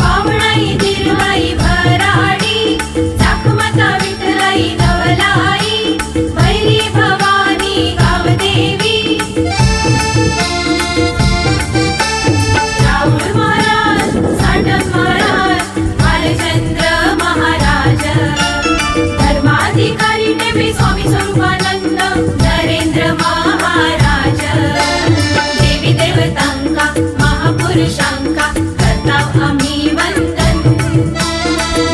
पावणाई दिरवाई भराडी चाकमता विठलाई नवलाई भैरी भवानी गावदेवी राहुल महाराज साटम महाराज बालचंद्र महाराज धर्माधिकारी नेमी स्वामी स्वरूपानंद नरेंद्र महाराज देवी देवतांका महापुरुषांका करताव आम्ही वंदन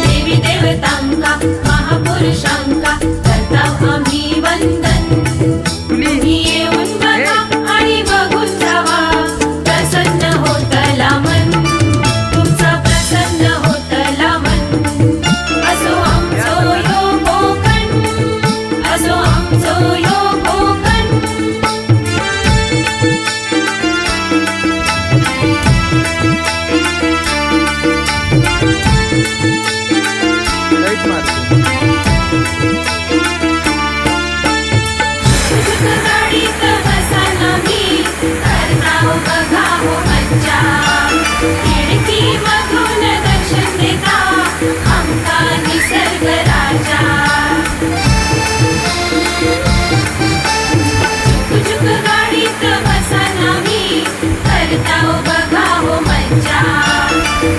देवी देवतांका महापुरुषांका करताव आम्ही वंदन तुम्ही येऊन बघा आणि बघून जावा प्रसन्न होतला मन तुमचा प्रसन्न होतला मन असो आमचो यो कोकण असो आमचो यो कोकण गाडीत बसाना मी करताव बघा हो मज्जा खिडकीमधून दर्शन देता आमका निसर्ग राजा चुक गाडीत बसाना मी करताव बघा हो मज्जा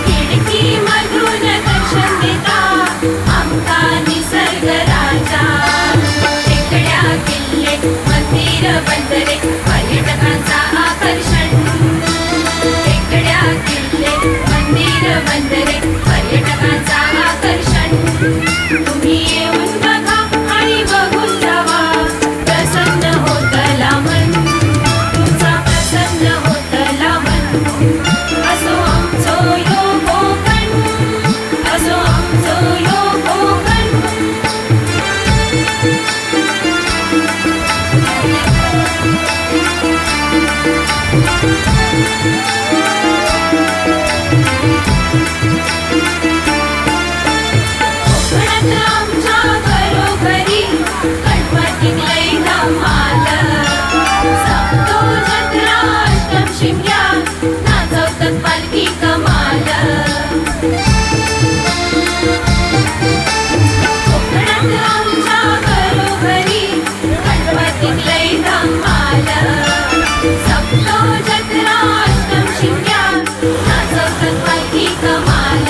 खिडकीमधून दर्शन देता आमका निसर्ग राजा टेकड्या किल्ले मंदिर बंदरे पर्यटकांचा आकर्षण टेकड्या किल्ले मंदिर बंदरे पर्यटकांचा आकर्षण तुम्ही येऊन बघा आणि बघून जावा प्रसन्न होतला मन तुमचा प्रसन्न होतला मन असो आमचो यो कोकण असो आमचो यो कोकण कोकणात आमच्या घरोघरी गणपती लई धमाल सप्तो जत्रा अष्टम शिमग्या नाचवतात पालखी कमाल कोकणात आमच्या घरोघरी गणपती लई धमाल सप्तो जत्रा अष्टम शिमग्या नाचवतात पालखी कमाल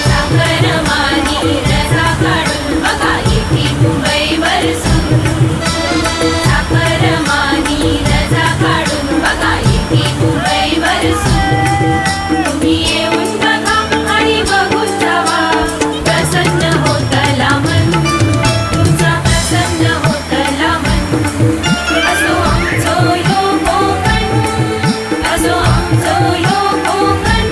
साखरमानी रजा काढून बघा येथे मुंबई बरसून साखरमानी रजा काढून बघा येथे मुंबई बरसून तुम्ही येऊन बघा आणि बघून जावा प्रसन्न होतला मन तुमचा प्रसन्न होतला मन असो आमचो यो कोकण असो आमचो यो कोकण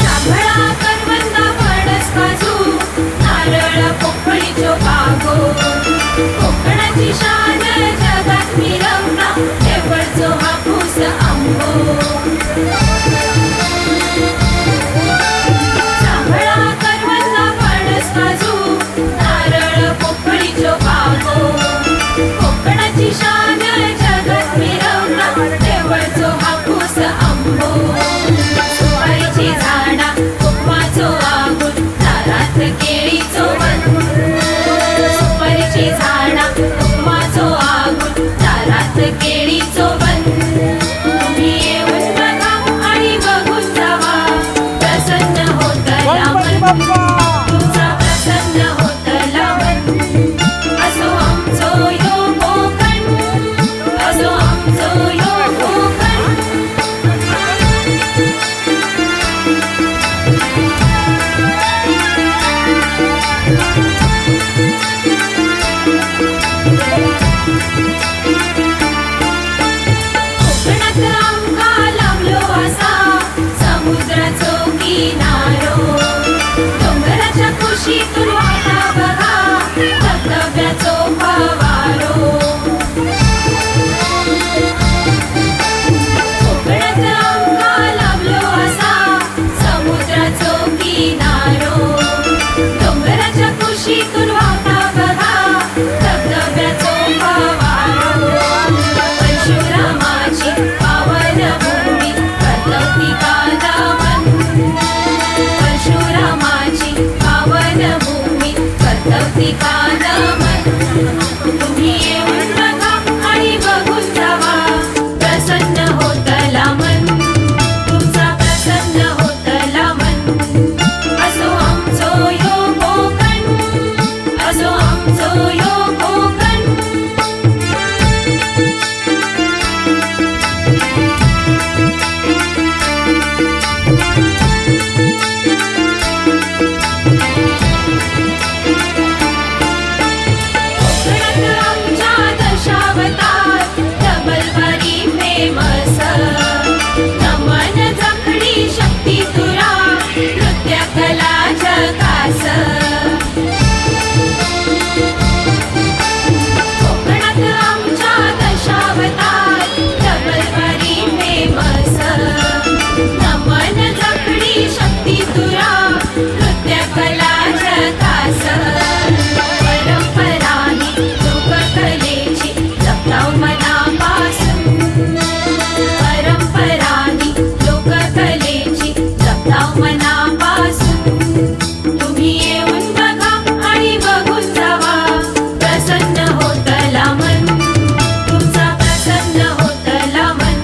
जांभळा करवंदा फणस काजू नारळ पोपळीचो बागो कोकणाची शान जगात मिरवला केवळचो हापूस आंबो जांभळा करवंदा फणस काजू नारळ पोपळीचो बागो कोकणाची शान जगात मिरवला केवळचो हापूस आंबो सुपारीची झाडा उपमाचो आगून दारात केळीचो वन सुपारीची झाडा उपमाचो आगून दारात केळीचो वन तुम्ही येऊन बघा आणि बघून जावा प्रसन्न होतला मन तुमचा प्रसन्न होतला मन असो आमचो यो कोकण असो आमचो यो कोकण कोकणात आमका लाभलो असा समुद्राचो किनारो डोंगराच्या कुशीतून वाटा बघा धबधब्याचो फवारो कोकणात आमका लाभलो असा समुद्राचो किनारो कला झकास कोकणात आमच्या दशावतार डबलबारी फेमस नमन जखणी शक्ती तुरा नृत्य कला झकास परंपराही लोककलेची जपताव मनापासून परंपराही लोककलेची जपताव मनापासून तुम्ही येऊन बघा आणि बघून जावा प्रसन्न होतला मन तुमचा प्रसन्न होतला मन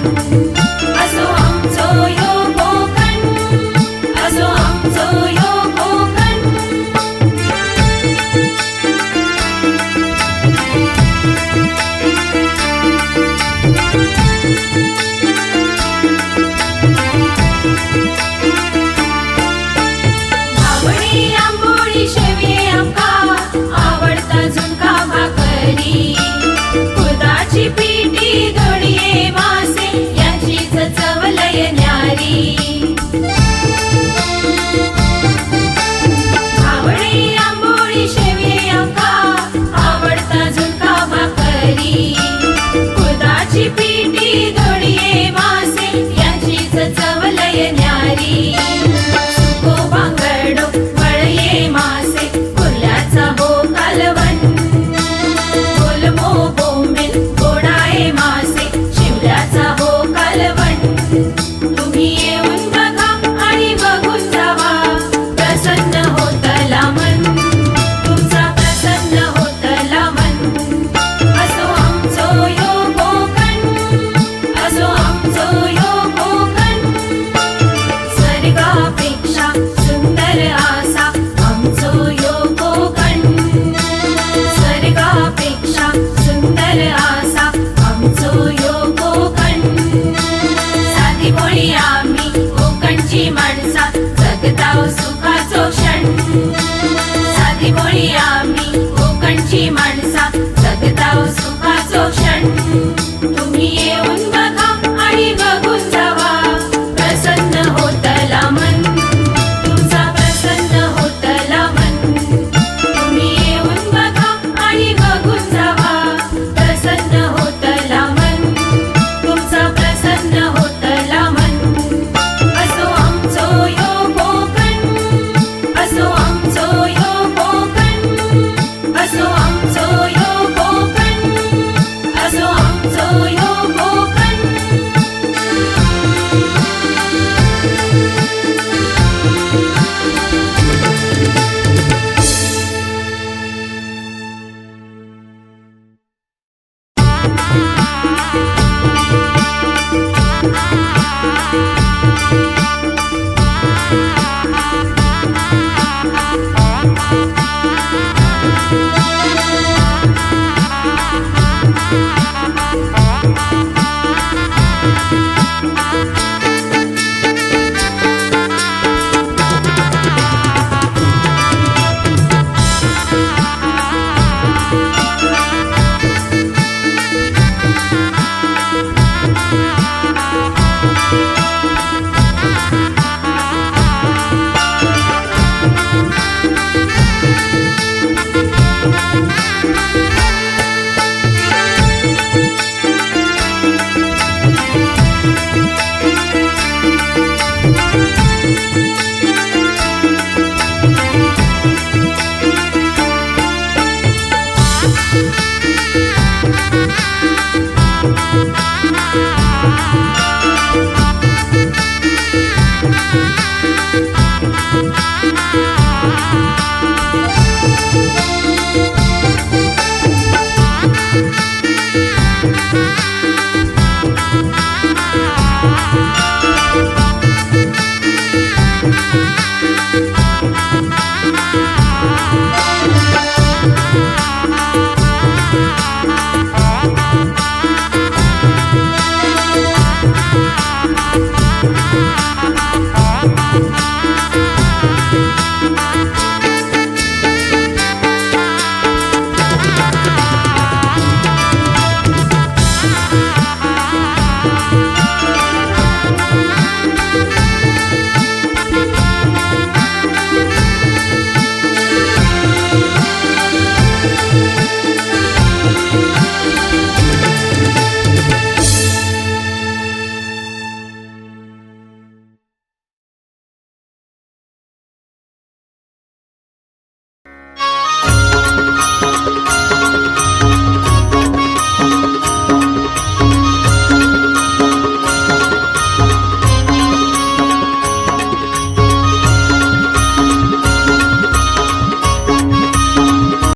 असो आमचो यो कोकण असो आमचो यो कोकण आवडी आंबोळी शेवे आमका आवडता झुणका भाकरी कुळथाची पिठी दोडिये मासे याचीच चव लय न्यारी आवडी आंबोळी शेवे आमका आवडता झुणका भाकरी कुळथाची पिठी दोडिये मासे याचीच चव लय न्यारी सुको बांगडो वळये मासे कुर्ल्याचा हो कालवण बोलमो बोंबील गोडाये मासे शिमल्याचा हो कालवण तुम्ही येऊन बघा आणि बघून जावा प्रसन्न होतला मन तुमचा प्रसन्न होतला मन असो आमचो यो कोकण असो आमचो यो कोकण स्वर्गापेक्षा सुंदर